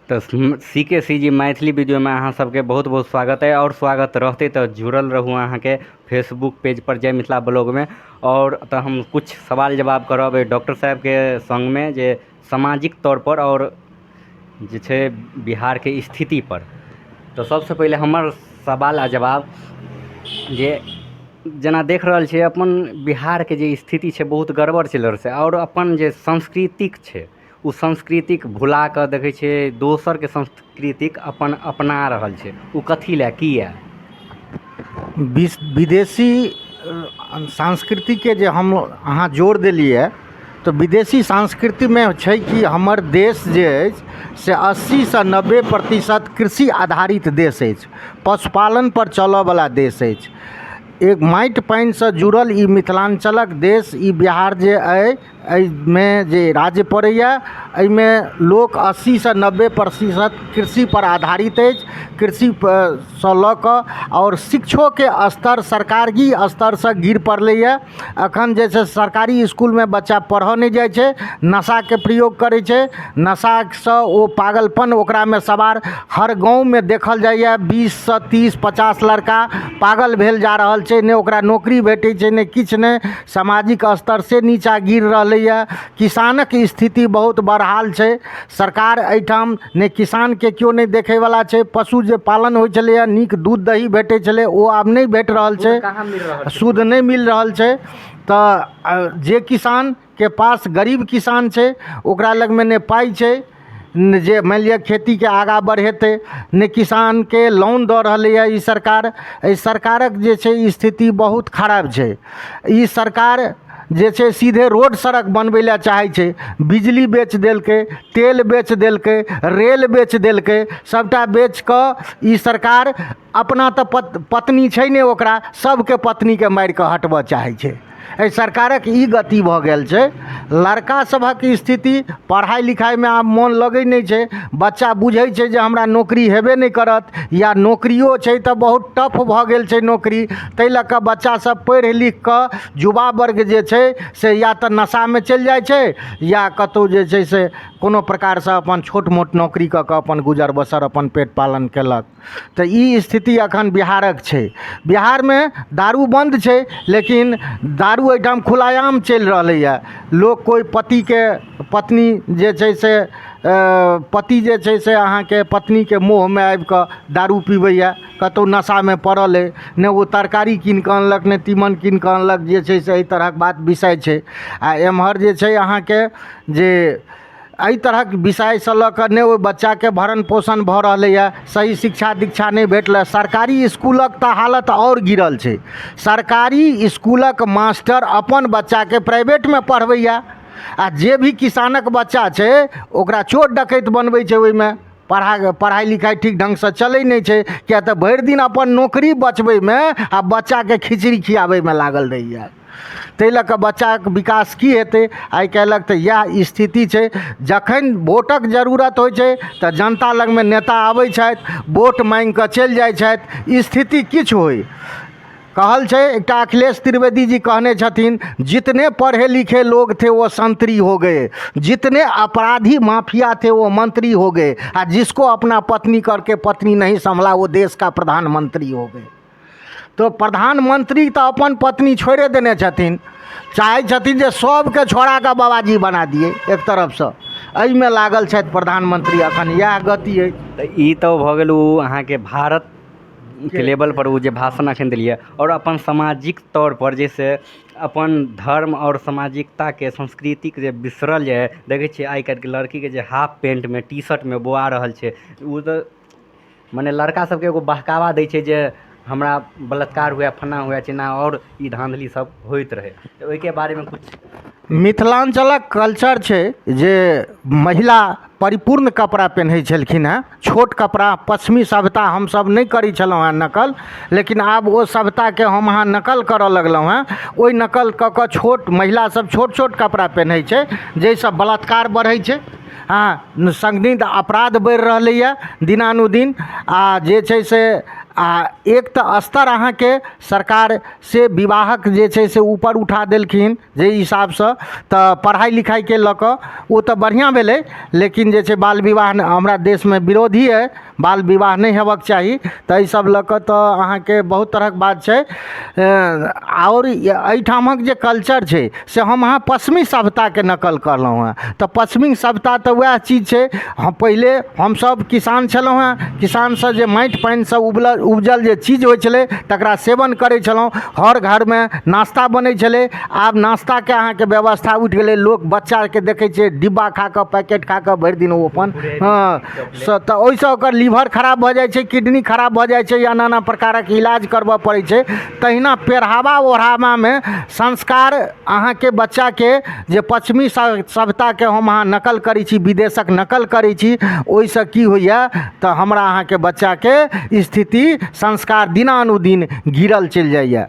तो CKCG Maithili video में अहाँ सबके बहुत बहुत स्वागत है और स्वागत रहते तो जुड़ल रहूँ अहाँ के फेसबुक पेज पर जय मिथिला ब्लॉग में। और तो हम कुछ सवाल जवाब करब डॉक्टर साहब के संग में जे सामाजिक तौर पर और जे छे बिहार के स्थिति पर। तो सबसे पहले हमर सवाल आ जवाब जे जना देख रहल छे अपन बिहार के जे स्थिति छे बहुत गड़बड़ चल रहल छे और अपन जे सांस्कृतिक छे उ सांस्कृतिक भुला के देखे छे दोसर के सांस्कृतिक अपन अपना रहल छे। उ कथी ला किया विदेशी संस्कृति के जे हम अहाँ जोड़ देलिए तो विदेशी संस्कृति में छै कि हमर देश जे अछि से 80 से 90% कृषि आधारित देश अछि, पशुपालन पर चलऽ वाला देश अछि। एक माटि पानि से जुड़ल ई मिथिलांचलक देश ई बिहार जे में जे राज्य पड़ैया एहिमे लोक 80 से 90% कृषि पर आधारित अछि। कृषि से लऽ कऽ और शिक्षो के स्तर सरकारी स्तर से गिर पड़लैया। अखन जे छै सरकारी स्कूल में बच्चा पढ़ऽ नहीं जाइ छै, नशा के प्रयोग करै छै, नशा से ओ पागलपन ओकरा में सवार हर गाँव में देखल जाइए। 20 से 30 50 लड़का पागल भेल जा रहल छै, ने ओकरा नौकरी भेटै छै ने किछ ने, सामाजिक स्तर से नीचा गिर रहलैया। किसानक स्थिति बहुत बदहाल छै, सरकार एहिठाम ने किसान के क्यों नहीं देखे वाला छै। पशु जे पालन होइ छलैया नीक दूध दही भेटै छलै ओ आब नहीं भेट रहल छै, शुद्ध नहीं मिल रहल छै। तो जे किसान के पास गरीब किसान छै ओकरा लग में ने पाई छै जे मान लिअ खेती के आगा बढ़ेतै, ने किसान के लोन दऽ रहलैया ई सरकार। एहि सरकारक जे छै स्थिति बहुत खराब छै। ई सरकार जे छै सीधे रोड सड़क बनबै ला चाहै छै, बिजली बेच देलकै, तेल बेच देलकै, रेल बेच देलकै, सबटा बेच कऽ ई सरकार अपना तऽ पत्नी छै ने ओकरा सबके पत्नी के मारि कऽ हटबऽ चाहै छै। एहि सरकारक ई गति भऽ गेल छै। लड़का सभक स्थिति पढ़ाई लिखाई में आब मोन लगै नहीं छै। बच्चा बुझै छै जे हमरा नौकरी हेबे नहीं करत, या नौकरियो छै तऽ बहुत टफ भऽ गेल छै नौकरी। ताहि लऽ कऽ बच्चा सब पढ़ि लिख कऽ युवा वर्ग जे छै से या तऽ नशा में चलि जाइ छै या कतौ जे छै से कोनो प्रकार से अपन छोट मोट नौकरी कऽ कऽ अपन गुजर बसर अपन पेट पालन केलक। तऽ ई स्थिति अखन बिहारक छै। बिहार में दारू बंद छै लेकिन दारू एहिठाम खुलायाम चलि रहलैया। लोग कोई पति के पत्नी जे छै से पति जे छै से अहाँ के पत्नी के मोह में आबि कऽ दारू पीबैया, कतौ नशा में पड़ल है, ने वो तरकारी कीन कऽ अनलक ने तीमन कीन कऽ अनलक, जे छै से एहि तरहक बात विषय छै। आ एम्हर जे छै अहाँ के जे एहि तरहक विषय से लऽ कऽ ने ओहि बच्चा के भरण पोषण भऽ रहलैया, सही शिक्षा दीक्षा नहीं भेटलै। सरकारी स्कूलक तऽ हालत और गिरल छै। सरकारी स्कूलक मास्टर अपन बच्चा के प्राइवेट में पढ़बैया, आ जे भी किसानक बच्चा छै ओकरा चोर डकैत बनबै छै। ओहिमे पढ़ाई लिखाई ठीक ढंग से चलै नहीं छै, किया तऽ भरि दिन अपन नौकरी बचबै में आ बच्चा के खिचड़ी खियाबै में लागल रहैया। ताहि लऽ कऽ बच्चाके विकास की हेतै आइ काल्हिक तऽ इएह स्थिति छै। जखन वोटक जरूरत होइ छै तऽ जनता लग में नेता आबै छथि, वोट मांगि कऽ चलि जाइ छथि, स्थिति किछु होय। कहल छै एकटा अखिलेश त्रिवेदी जी कहने छथिन, जितने पढ़े लिखे लोग थे वो संतरी हो गए, जितने अपराधी माफिया थे वो मंत्री हो गए, और जिसको अपना पत्नी करके पत्नी नहीं संभला वो देश का प्रधानमंत्री हो गए। तो प्रधानमंत्री तो अपन पत्नी छोड़े देने छथिन, चाहे छथिन जे सबके छोड़ा के बाबाजी बना दिए एक तरफ से। एहि में लागल छथि प्रधानमंत्री, अखन इएह गति है। ई तो भऽ गेल उ अहाँ के भारत के लेवल पर उ जे भाषण अखन देलिए। और अपन सामाजिक तौर पर जैसे अपन धर्म और सामाजिकता के संस्कृति के जे बिसरल जाए, देखे छियै आइ काल्हि के लड़की के जे हाफ पेंट में टी शर्ट में बोआ रहल छै, उ तऽ माने लड़का सबके एगो बहकावा दै छै जे हमरा बलात्कार हुआ फन्ना हुआ चिन्ना और ई धांधली सब होइत रहे। तो ओहिके बारे में कुछ मिथिलांचलक कल्चर छै जे महिला परिपूर्ण कपड़ा पहनै छलखिन हेँ, छोट कपड़ा। पश्चिमी सभ्यता हमसब नहीं करै छलहुँ हेँ नकल, लेकिन आब ओ सभ्यताके हम अहाँ नकल करऽ लगलहुँ हेँ। ओहि नकल कऽ कऽ छोट महिला सब छोट छोट कपड़ा पहनै छै, जाहिसँ बलात्कार बढ़ै छै। हाँ, संदिग्ध अपराध बढ़ि रहलैया दिनानुदिन। आ जे छै से आ एक तऽ स्तर अहाँके सरकार से विवाहक जे छै से ऊपर उठा देलखिन जे हिसाबसँ, तऽ पढ़ाई लिखाईके लऽ कऽ ओ तऽ बढ़िआँ भेलै, लेकिन जे छै बाल विवाह हमरा देशमे विरोधी अइ, बाल विवाह नहि हेबाक चाही। तऽ एहि सब लऽ कऽ तऽ अहाँके बहुत तरहक बात छै। आओर एहिठामक जे कल्चर छै से हम अहाँ पश्चिमी सभ्यताके नकल करलहुँ हेँ। तऽ पश्चिमी सभ्यता तऽ वएह चीज छै, हम पहिले हमसभ किसान छलहुँ हेँ, किसानसँ जे माटि पानिसँ उपजल जे चीज होइ छलै तकरा सेवन करै छलहुँ, हर घरमे नाश्ता बनै छलै। आब नाश्ताके अहाँके व्यवस्था उठि गेलै, लोक बच्चाके देखै छियै डिब्बा खा कऽ पैकेट खा कऽ भरि दिन ओ अपन तऽ ओहिसँ ओकर लीवर खराब भऽ जाइ छै, किडनी खराब भऽ जाइ छै, या नाना प्रकारक इलाज करबऽ पड़ै छै। तहिना पहिरावा ओढ़ावामे संस्कार अहाँके बच्चाके जे पश्चिमी सभ्यताके हम अहाँ नकल करै छी, विदेशक नकल करै छी, ओहिसँ की होइए तऽ हमरा अहाँके बच्चाके स्थिति संस्कार दिनानुदिन गिरल चलि जाइए।